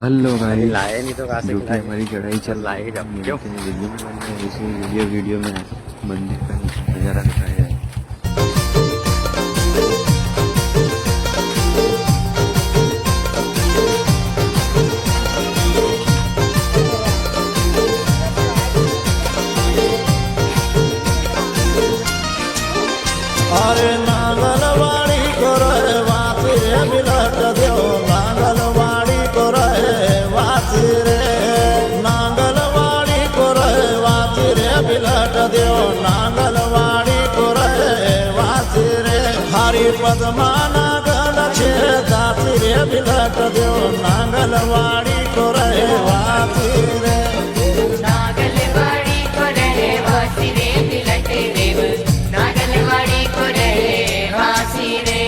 Hello अरे guys. लाए नहीं तो कहाँ से जो कि खिलाए। हमारी चढ़ाई चल लाए रही है, जब क्यों। मिलते हैं वीडियो में बन रहे हैं। इसी वीडियो में मंदिर का नज़ारा दिखाया है। अरे नांगलवाड़ी को रहे वाती रे बिलट देव नांगलवाड़ी को रहे वाती रे नांगलवाड़ी को रहे वाती रे बिलट देव नांगलवाड़ी को रहे वाती रे हरि पद्मा नागल छे दाती रे बिलट देव नांगलवाड़ी को रहे वाती रे नागलवाड़ी को रहे वासी रे बिलट देव नागलवाड़ी को रहे वासी रे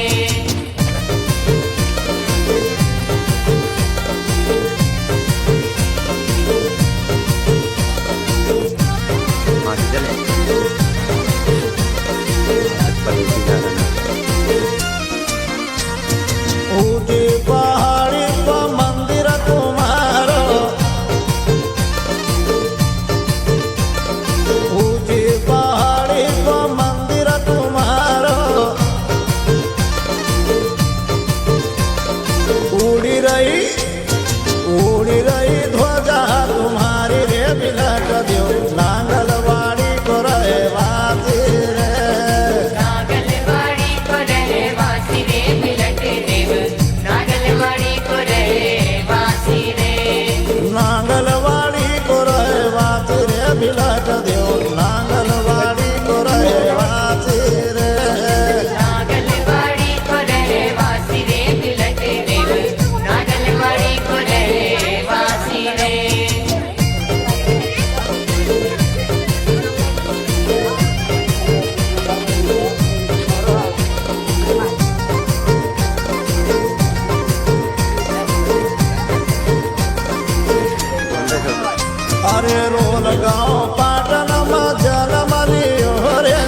वहाँ से चले आज पर उसी जा रहा है। ऊटी पहाड़ी पर मंदिर तुम्हारो ऊटी पहाड़ी पर मंदिर तुम्हारो उड़ी रही ध्वजा तुम्हारी रे बिलट देव नांगलवाड़ी को रहे वाती रे नागलवाड़ी को रहे वासी रे बिलट देव नागलवाड़ी को रहे वासी रे नांगलवाड़ी को रहे वाती रे बिलट देव नांगलवाड़ी को रहे वाती रे नागलवाड़ी को रहे वासी रे बिलट देव नागलवाड़ी को रहे वासी रे अरे रोल गाँव पाटन में जन्म लियो रे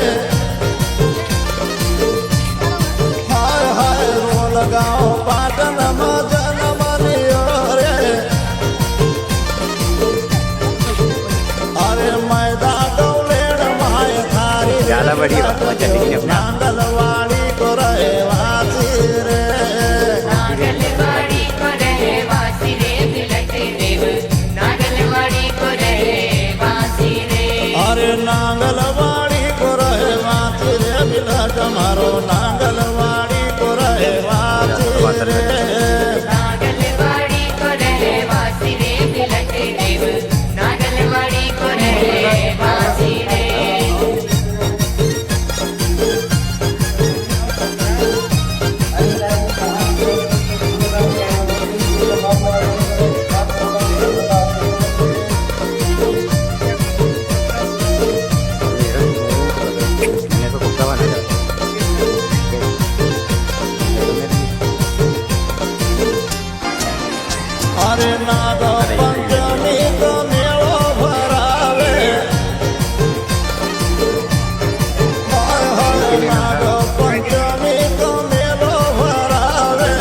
हाय हाय रोल गाँव पाटन में जन्म लियो रे अरे मैदा गौलेड़ माय थारी ज्यादा बड़ी बात है, चली गई अपना। नांगलवाड़ी को रहे वासी रे नागलवाड़ी को रहे वासी रे बिलट देव नागलवाड़ी को रहे वासी रे अरे नांगलवाड़ी को रहे वाती रे बिलट मारो नांगलवाड़ी को रहे वाती रे नागलवाड़ी को रहे वासी रे बिलट देव नागलवाड़ी को रहे वासी रे मैंने तो कुत्ता बना था। अरे नाग पंचमी तो मेलो भरावे हाय हाय नाग पंचमी तो मेलो भरावे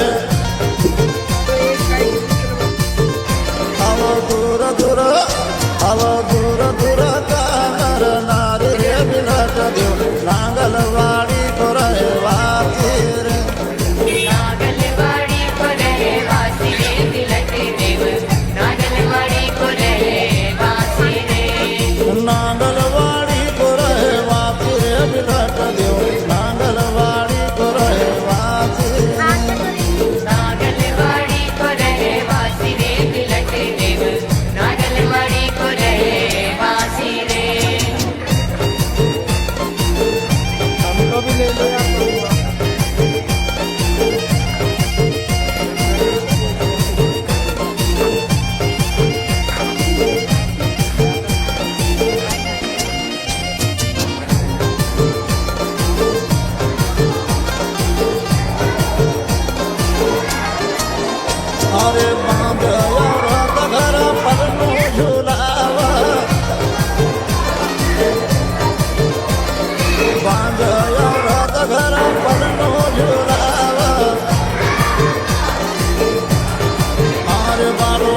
अब दूर दूर का नर नारी रे बिलट देव नांगलवाड़ी को रहे वाती रे नागलवाड़ी को रहे वासी रे बिलट देव नागलवाड़ी को रहे वासी रे नांगलवाड़ी को रहे वाती रे बिलट देव नांगलवाड़ी को रहे वाती नागलवाड़ी को रहे वासी रे बिलट देव नागलवाड़ी को रहे वासी रे हमको भी ले लिया अरे बांध औरत घर पर नो झुलावा बांध औरत घर पर नो झुलावा अरे बारो